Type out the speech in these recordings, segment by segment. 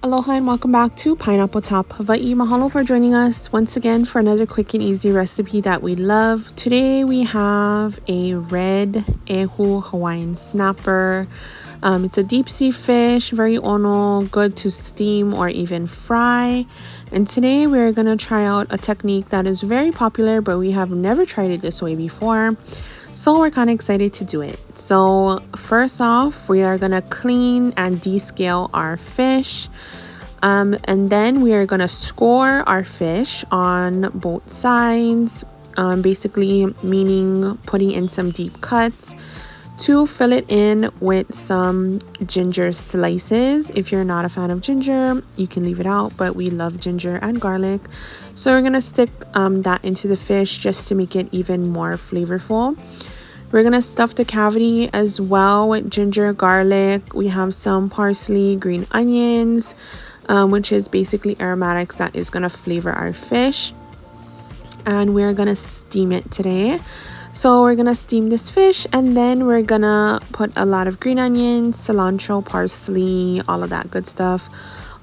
Aloha and welcome back to Pineapple Top Hawaii. Mahalo for joining us once again for another quick and easy recipe that we love. Today we have a red ehu Hawaiian snapper. It's a deep sea fish, very ono, good to steam or even fry. And today we're going to try out a technique that is very popular, but we have never tried it this way before. So we're kind of excited to do it. So first off, we are going to clean and descale our fish. And then we are going to score our fish on both sides, basically meaning putting in some deep cuts to fill it in with some ginger slices. If you're not a fan of ginger, you can leave it out, but we love ginger and garlic. So we're going to stick that into the fish just to make it even more flavorful. We're going to stuff the cavity as well with ginger, garlic. We have some parsley, green onions, which is basically aromatics that is going to flavor our fish. And we're going to steam it today. So we're going to steam this fish, and then we're going to put a lot of green onions, cilantro, parsley, all of that good stuff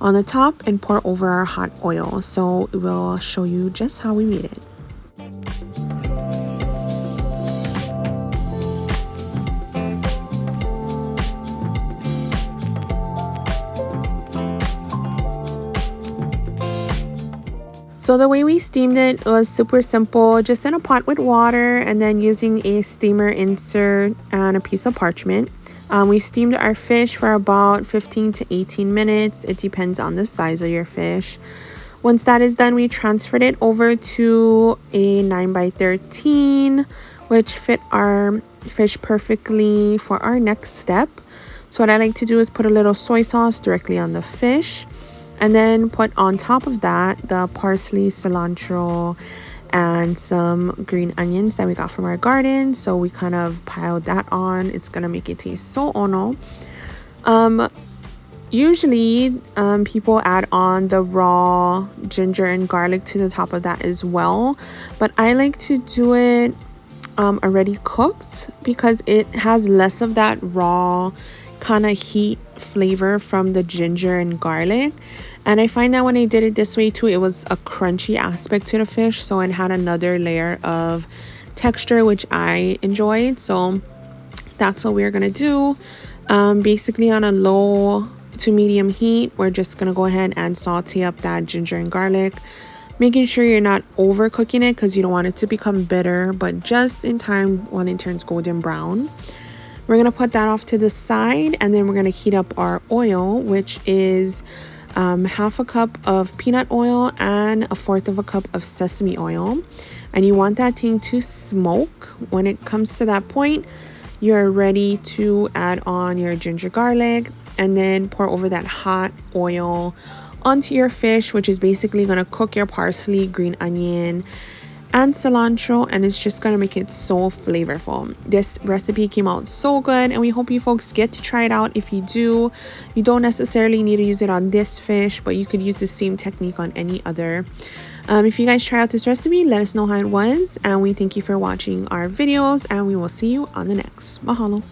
on the top and pour over our hot oil. So we'll show you just how we made it. So the way we steamed it was super simple, just in a pot with water and then using a steamer insert and a piece of parchment. We steamed our fish for about 15 to 18 minutes. It depends on the size of your fish. Once that is done, we transferred it over to a 9x13, which fit our fish perfectly for our next step. So what I like to do is put a little soy sauce directly on the fish. And then put on top of that the parsley, cilantro, and some green onions that we got from our garden. So we kind of piled that on. It's going to make it taste so ono. Usually people add on the raw ginger and garlic to the top of that as well. But I like to do it already cooked because it has less of that raw kind of heat flavor from the ginger and garlic. And I find that when I did it this way too, it was a crunchy aspect to the fish, so it had another layer of texture which I enjoyed. So that's what we're gonna do. Basically on a low to medium heat, we're just gonna go ahead and saute up that ginger and garlic, making sure you're not overcooking it because you don't want it to become bitter, but just in time when it turns golden brown. We're going to put that off to the side, and then we're going to heat up our oil, which is half a cup of peanut oil and 1/4 cup of sesame oil. And you want that thing to smoke. When it comes to that point, you're ready to add on your ginger garlic and then pour over that hot oil onto your fish, which is basically going to cook your parsley, green onion, and cilantro, and it's just gonna make it so flavorful. This recipe came out so good, and we hope you folks get to try it out. If you do, you don't necessarily need to use it on this fish, but you could use the same technique on any other. If you guys try out this recipe, let us know how it was, and we thank you for watching our videos, and we will see you on the next. Mahalo.